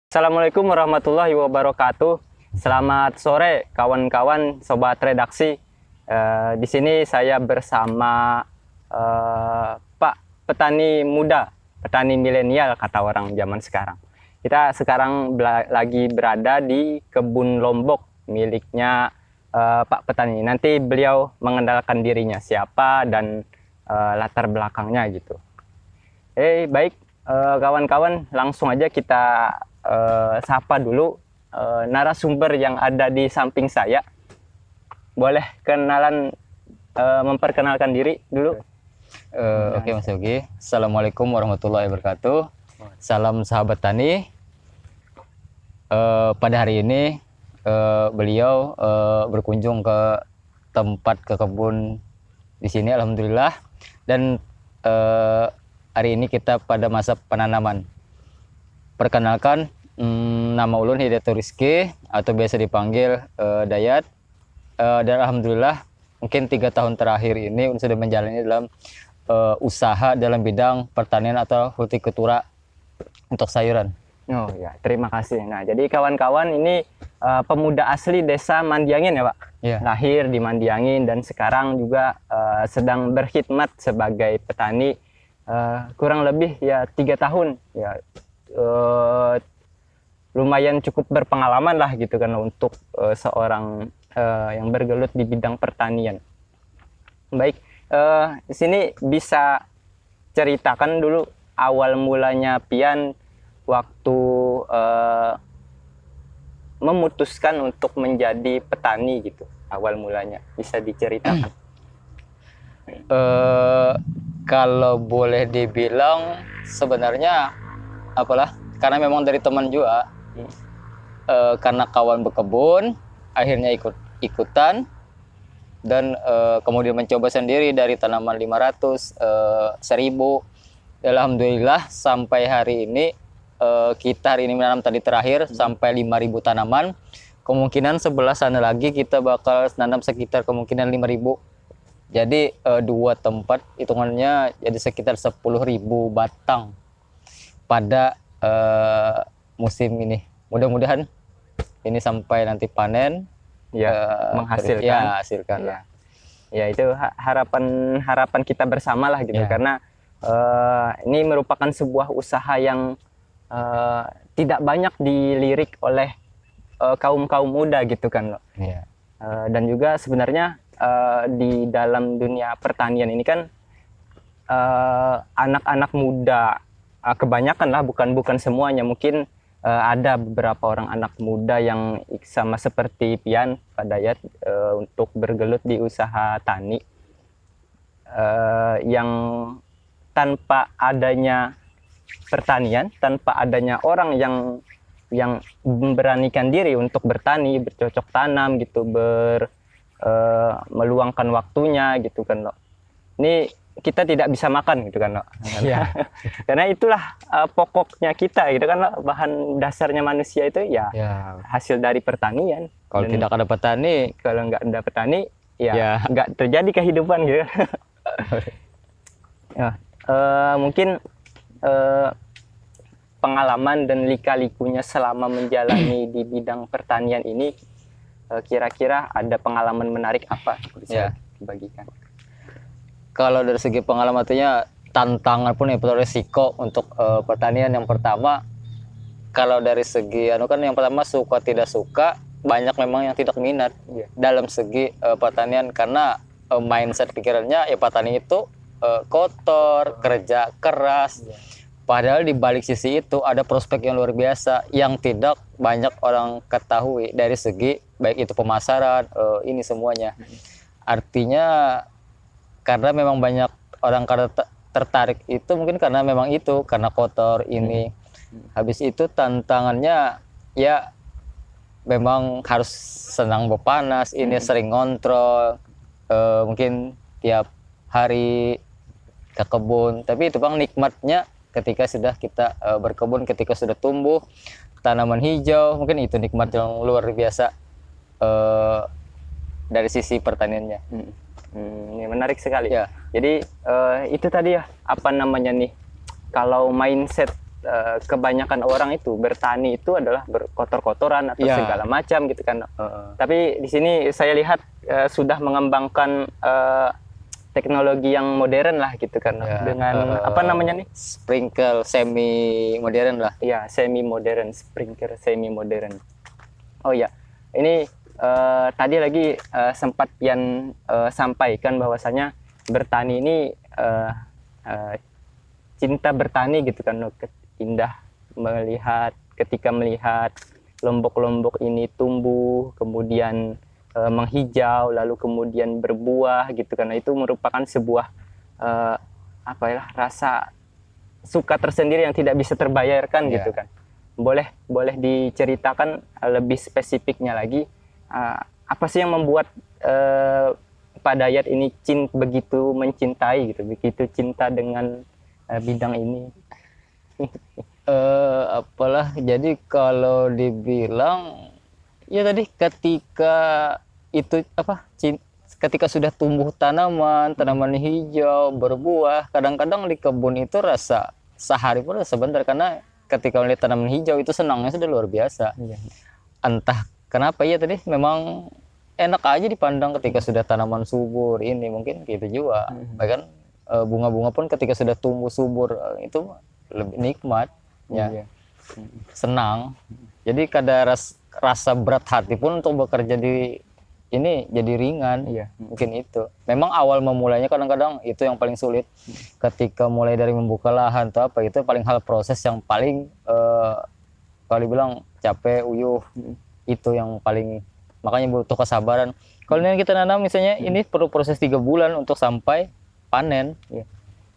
Assalamualaikum warahmatullahi wabarakatuh. Selamat sore kawan-kawan sobat redaksi. Di sini saya bersama Pak petani muda, petani milenial kata orang zaman sekarang. Kita sekarang lagi berada di kebun lombok miliknya Pak petani. Nanti beliau mengenalkan dirinya siapa dan latar belakangnya gitu. Baik kawan-kawan, langsung aja kita sapa dulu narasumber yang ada di samping saya. Boleh memperkenalkan diri dulu. Oke Mas Yogi, Assalamualaikum warahmatullahi wabarakatuh. Salam sahabat tani. Pada hari ini beliau berkunjung ke kebun di sini, alhamdulillah. Dan hari ini kita pada masa penanaman. Perkenalkan, nama ulun Hidayatul Rizki atau biasa dipanggil Dayat. Dan alhamdulillah mungkin 3 tahun terakhir ini sudah menjalani dalam usaha dalam bidang pertanian atau hortikultura untuk sayuran. Oh ya, terima kasih. Nah, jadi kawan-kawan ini pemuda asli desa Mandiangin ya Pak? Ya. Lahir di Mandiangin dan sekarang juga sedang berkhidmat sebagai petani kurang lebih ya 3 tahun ya. Lumayan cukup berpengalaman lah gitu kan untuk seorang yang bergelut di bidang pertanian. Baik, di sini bisa ceritakan dulu awal mulanya Pian waktu memutuskan untuk menjadi petani gitu. Awal mulanya bisa diceritakan. Kalau boleh dibilang sebenarnya karena memang dari teman juga, karena kawan berkebun akhirnya ikutan dan kemudian mencoba sendiri dari tanaman 500, 1000. Alhamdulillah sampai hari ini kita hari ini menanam tadi terakhir sampai 5000 tanaman. Kemungkinan sebelah sana lagi kita bakal nanam sekitar kemungkinan 5000. Jadi 2 tempat hitungannya jadi sekitar 10.000 batang pada musim ini. Mudah-mudahan ini sampai nanti panen ya menghasilkan. Hasilkan. Ya itu harapan kita bersama lah gitu, karena ini merupakan sebuah usaha yang tidak banyak dilirik oleh kaum muda gitu kan loh. Dan juga sebenarnya di dalam dunia pertanian ini kan anak-anak muda kebanyakan lah, bukan semuanya, mungkin ada beberapa orang anak muda yang sama seperti Pian Pak Dayat untuk bergelut di usaha tani yang tanpa adanya pertanian, tanpa adanya orang yang memberanikan diri untuk bertani, bercocok tanam gitu, meluangkan waktunya gitu kan loh. Ini kita tidak bisa makan gitu kan loh. Karena itulah pokoknya kita gitu kan loh. Bahan dasarnya manusia itu ya hasil dari pertanian. Kalau tidak ada petani, kalau nggak ada petani ya nggak terjadi kehidupan gitu. Mungkin pengalaman dan lika-likunya selama menjalani di bidang pertanian ini, kira-kira ada pengalaman menarik apa bisa dibagikan? Kalau dari segi pengalaman artinya tantangan pun itu resiko untuk pertanian. Yang pertama, kalau dari segi yang pertama suka tidak suka, banyak memang yang tidak minat dalam segi pertanian, karena mindset pikirannya ya petani itu kotor, kerja keras. Padahal di balik sisi itu ada prospek yang luar biasa yang tidak banyak orang ketahui dari segi baik itu pemasaran, ini semuanya. Artinya karena memang banyak orang tertarik itu mungkin karena memang itu, karena kotor ini. Habis itu tantangannya ya memang harus senang berpanas, ini sering ngontrol, mungkin tiap hari ke kebun. Tapi itu bang nikmatnya ketika sudah kita berkebun, ketika sudah tumbuh tanaman hijau, mungkin itu nikmat yang luar biasa dari sisi pertaniannya. Ini menarik sekali. Jadi itu tadi ya, apa namanya nih, kalau mindset kebanyakan orang itu bertani itu adalah berkotor-kotoran atau Iya. segala macam gitu kan. Tapi di sini saya lihat sudah mengembangkan teknologi yang modern lah gitu kan, Ya, dengan apa namanya nih? Sprinkle semi modern lah. Ya, semi modern, sprinkler semi modern. Oh ya, ini tadi lagi sempat Pian sampaikan bahwasanya bertani ini cinta bertani gitu kan, indah melihat ketika melihat lombok-lombok ini tumbuh, kemudian menghijau, lalu kemudian berbuah gitu kan. Itu merupakan sebuah apa ya, rasa suka tersendiri yang tidak bisa terbayarkan Ya. gitu kan. Boleh diceritakan lebih spesifiknya lagi, apa sih yang membuat Pak Dayat ini begitu mencintai gitu, begitu cinta dengan bidang ini? Apalah, jadi kalau dibilang ya tadi ketika itu apa ketika sudah tumbuh tanaman hijau berbuah, kadang-kadang di kebun itu rasa sehari pun rasa sebentar, karena ketika melihat tanaman hijau itu senangnya sudah luar biasa. Entah kenapa ya tadi memang enak aja dipandang ketika sudah tanaman subur ini, mungkin gitu juga. Bahkan bunga-bunga pun ketika sudah tumbuh subur itu lebih nikmat ya. Iya. Senang. Jadi kadar rasa berat hati pun untuk bekerja di ini jadi ringan. Iya. Mungkin itu. Memang awal memulainya kadang-kadang itu yang paling sulit. Ketika mulai dari membuka lahan atau apa, itu paling hal proses yang paling kalau dibilang capek, uyuh, itu yang paling, makanya butuh kesabaran. Kalau yang kita nanam misalnya ini perlu proses 3 bulan untuk sampai panen. Iya.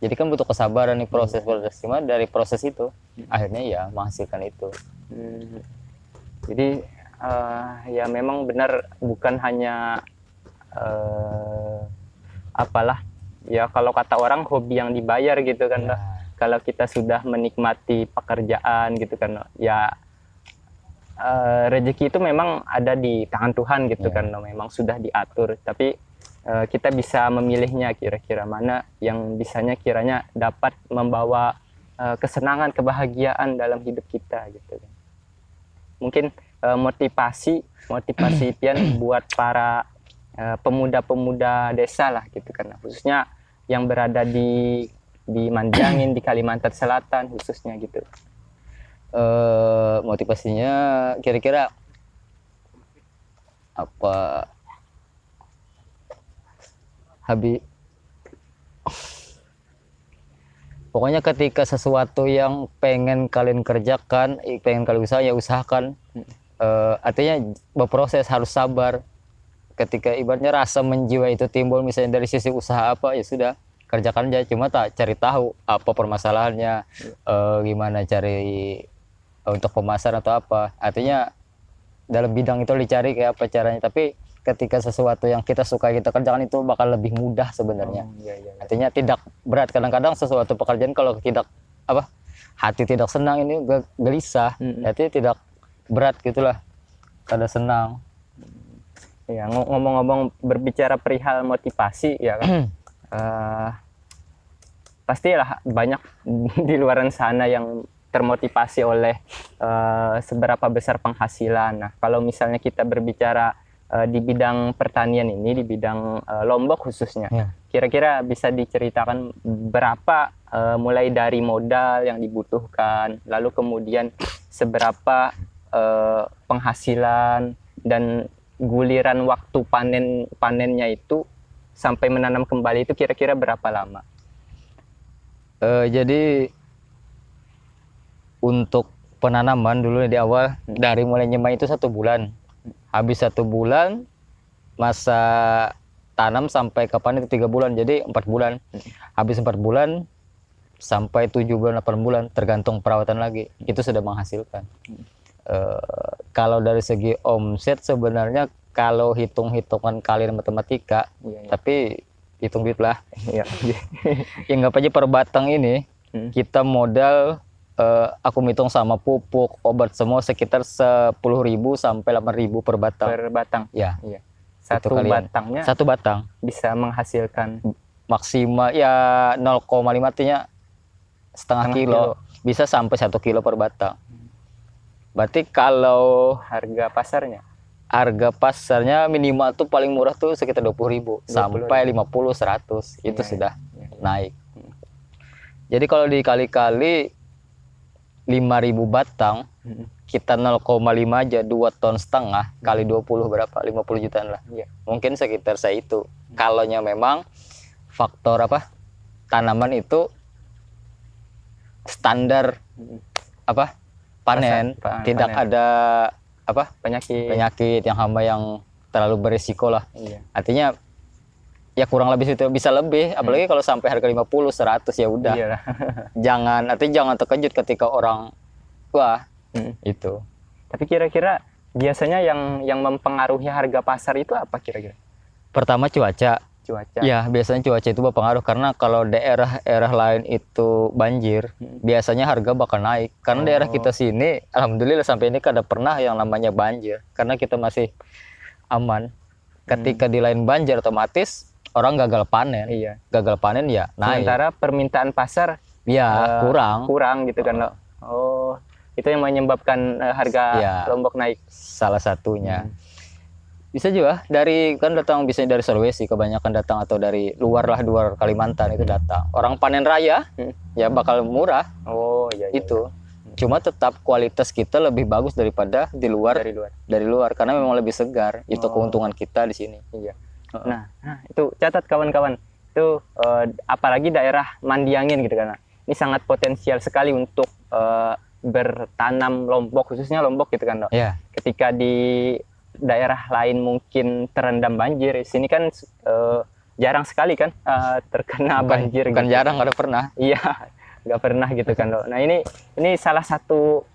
Jadi kan butuh kesabaran nih proses. Cuma dari proses itu akhirnya ya menghasilkan itu. Jadi ya memang benar, bukan hanya apalah ya, kalau kata orang hobi yang dibayar gitu kan. Ya. Kalau kita sudah menikmati pekerjaan gitu kan ya, rezeki itu memang ada di tangan Tuhan gitu Ya. kan, memang sudah diatur, tapi kita bisa memilihnya kira-kira mana yang bisanya kiranya dapat membawa kesenangan, kebahagiaan dalam hidup kita gitu kan. Mungkin motivasi Pian buat para pemuda-pemuda desa lah gitu kan, khususnya yang berada di Manjangin, di Kalimantan Selatan khususnya gitu. Motivasinya kira-kira apa? Pokoknya ketika sesuatu yang pengen kalian kerjakan, pengen kalian usaha, ya usahakan. Artinya berproses, harus sabar. Ketika ibaratnya rasa menjiwa itu timbul misalnya dari sisi usaha apa, ya sudah kerjakan aja. Cuma tak cari tahu apa permasalahannya, gimana cari untuk pemasaran atau apa. Artinya dalam bidang itu dicari kayak apa caranya. Tapi ketika sesuatu yang kita suka kita kerjakan itu bakal lebih mudah sebenarnya. Iya. Artinya tidak berat. Kadang-kadang sesuatu pekerjaan kalau tidak apa, hati tidak senang ini gelisah. Artinya tidak berat gitulah. Kada senang. Ya, ngomong-ngomong berbicara perihal motivasi ya kan. Pastilah banyak di luaran sana yang termotivasi oleh seberapa besar penghasilan. Nah, kalau misalnya kita berbicara di bidang pertanian ini, di bidang Lombok khususnya, Ya. kira-kira bisa diceritakan berapa mulai dari modal yang dibutuhkan, lalu kemudian seberapa penghasilan dan guliran waktu panennya itu sampai menanam kembali itu kira-kira berapa lama? Jadi untuk penanaman dulu di awal dari mulai nyemai itu 1 bulan. Habis 1 bulan masa tanam sampai kapan itu 3 bulan, jadi 4 bulan. Habis 4 bulan sampai 7 bulan 8 bulan tergantung perawatan lagi, itu sudah menghasilkan. Kalau dari segi omset sebenarnya kalau hitung-hitungan kalian matematika, tapi hitung duit lah. Iya. Ya nggak aja per batang ini kita modal, aku hitung sama pupuk, obat semua sekitar 10.000 sampai 8.000 per batang. Per batang. Ya. Iya. Satu Itu kalian. batangnya Satu batang bisa menghasilkan maksimal ya 0,5 artinya setengah kilo. bisa sampai 1 kilo per batang. Berarti kalau Harga pasarnya harga pasarnya minimal tuh paling murah tuh sekitar 20.000 sampai 20.000. 50 100 itu Iya, sudah iya. naik. Jadi kalau dikali-kali 5.000 batang, Mm. kita 0,5 aja 2,5 ton kali 20 berapa? 50 jutaan lah. Iya. Mungkin sekitar saya itu. Kalaunya memang faktor apa? Tanaman itu standar Mm. apa? Panen, tidak panen. ada apa? Penyakit. Yang hama yang terlalu berisiko lah. Iya. Artinya ya kurang lebih itu bisa lebih, apalagi kalau sampai harga 50 100 ya udah. Iya lah. Jangan terkejut ketika orang wah Mm. itu. Tapi kira-kira biasanya yang mempengaruhi harga pasar itu apa kira-kira? Pertama cuaca. Cuaca. Ya, biasanya cuaca itu berpengaruh karena kalau daerah-daerah lain itu banjir, biasanya harga bakal naik. Karena daerah kita sini alhamdulillah sampai ini kada pernah yang namanya banjir karena kita masih aman. Ketika di lain banjir otomatis orang gagal panen. Iya. Gagal panen ya naik. Sementara permintaan pasar Ya, kurang. kurang gitu kan, Dok? Oh, itu yang menyebabkan harga Iya. Lombok naik. Salah satunya. Bisa juga dari kan datang bisa dari Sulawesi kebanyakan datang atau dari luar Kalimantan itu datang. Orang panen raya ya bakal murah Oh, iya, iya. itu. Cuma tetap kualitas kita lebih bagus daripada Dari luar. dari luar karena memang lebih segar. Itu keuntungan kita di sini. Iya. Nah, itu catat kawan-kawan. Itu apalagi daerah Mandiangin gitu kan. Ini sangat potensial sekali untuk bertanam Lombok, khususnya Lombok gitu kan, Dok. Ya. Ketika di daerah lain mungkin terendam banjir, di sini kan jarang sekali kan terkena banjir. Bukan gitu. jarang, ada pernah. Iya, nggak pernah gitu kan, Dok. Nah ini salah satu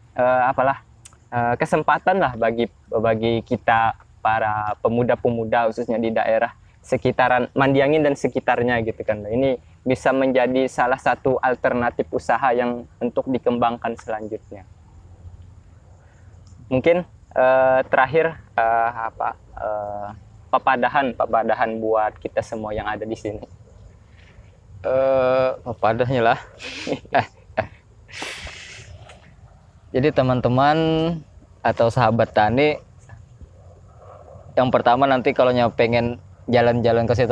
kesempatan lah bagi kita para pemuda-pemuda khususnya di daerah sekitaran Mandiangin dan sekitarnya gitu kan. Dok. Ini bisa menjadi salah satu alternatif usaha yang untuk dikembangkan selanjutnya. Mungkin terakhir papadahan buat kita semua yang ada di sini. Padahnya lah. Jadi teman-teman atau sahabat tani, yang pertama nanti kalau pengen jalan-jalan ke situ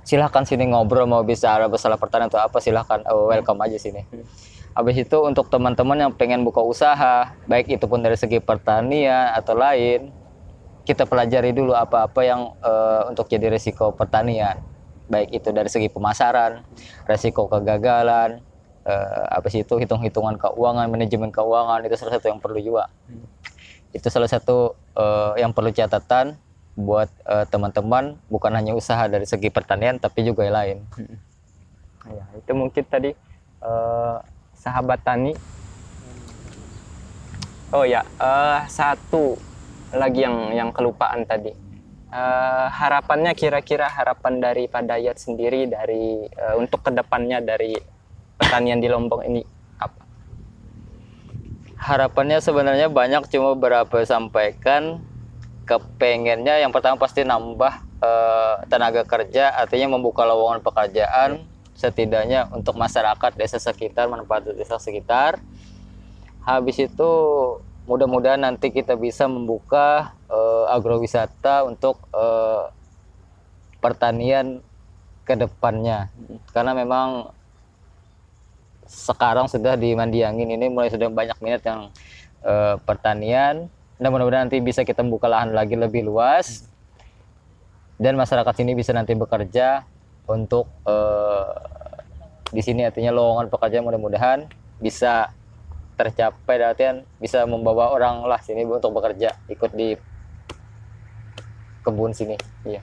silahkan sini ngobrol, mau bisa ada masalah pertanian atau apa silahkan, welcome aja sini. Habis itu untuk teman-teman yang pengen buka usaha, baik itu pun dari segi pertanian atau lain, kita pelajari dulu apa-apa yang untuk jadi risiko pertanian, baik itu dari segi pemasaran, risiko kegagalan, habis itu hitung-hitungan keuangan, manajemen keuangan, itu salah satu yang perlu juga. Itu salah satu yang perlu catatan buat teman-teman, bukan hanya usaha dari segi pertanian tapi juga yang lain. Ya, itu mungkin tadi sahabat tani. Oh ya, satu lagi yang kelupaan tadi. Harapannya kira-kira harapan dari Pak Dayat sendiri dari untuk kedepannya dari pertanian di Lombok ini apa? Harapannya sebenarnya banyak, cuma berapa sampaikan. Kepengennya yang pertama pasti nambah tenaga kerja, artinya membuka lowongan pekerjaan setidaknya untuk masyarakat desa sekitar, manfaat desa sekitar. Habis itu mudah-mudahan nanti kita bisa membuka agrowisata untuk pertanian ke depannya. Karena memang sekarang sudah di Mandiangin ini mulai sudah banyak minat yang pertanian. Dan mudah-mudahan nanti bisa kita membuka lahan lagi lebih luas. Dan masyarakat sini bisa nanti bekerja untuk di sini, artinya lowongan pekerjaan mudah-mudahan bisa tercapai, artinya bisa membawa orang lah sini untuk bekerja ikut di kebun sini. Iya.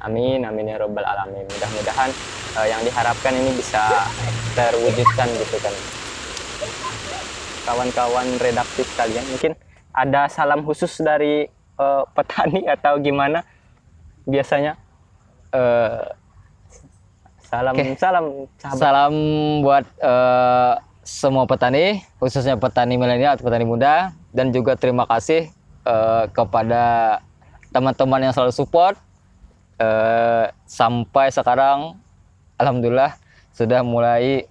Amin, amin ya robbal alamin. Mudah-mudahan yang diharapkan ini bisa terwujudkan gitu kan. Kawan-kawan redaksi sekalian, mungkin ada salam khusus dari petani atau gimana biasanya? Salam sahabat. Salam buat semua petani, khususnya petani milenial atau petani muda, dan juga terima kasih kepada teman-teman yang selalu support. Sampai sekarang alhamdulillah sudah mulai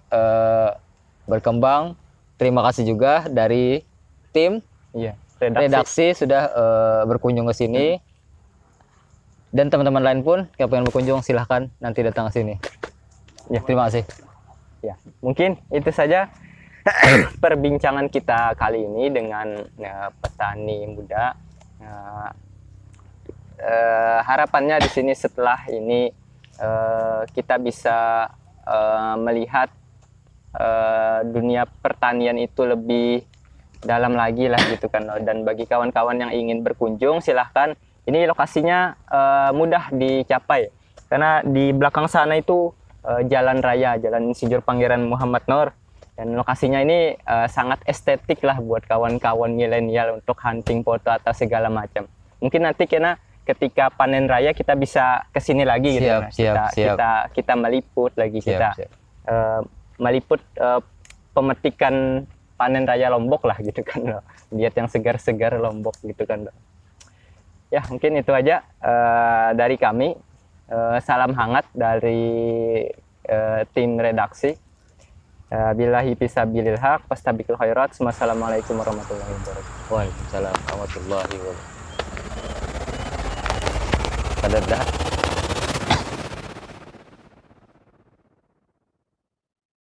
berkembang. Terima kasih juga dari tim Iya, redaksi sudah berkunjung ke sini. Dan teman-teman lain pun yang pengen berkunjung silahkan nanti datang ke sini. Ya. Terima kasih. Ya, mungkin itu saja perbincangan kita kali ini dengan petani muda. Harapannya di sini setelah ini kita bisa melihat dunia pertanian itu lebih dalam lagi lah gitu kan. Dan bagi kawan-kawan yang ingin berkunjung silahkan, ini lokasinya mudah dicapai karena di belakang sana itu jalan raya, Jalan Insinyur Pangeran Muhammad Noor, dan lokasinya ini sangat estetik lah buat kawan-kawan milenial untuk hunting foto atau segala macam. Mungkin nanti ketika panen raya kita bisa kesini lagi gitu ya. Kita meliput lagi, meliput pemetikan panen raya Lombok lah gitu kan, lihat yang segar-segar Lombok gitu kan. Ya mungkin itu aja dari kami. Salam hangat dari tim redaksi. Billahi fisabilil haq, fastabiqul khairat. Wassalamualaikum warahmatullahi wabarakatuh. Waalaikumsalam warahmatullahi wabarakatuh. Pada dah.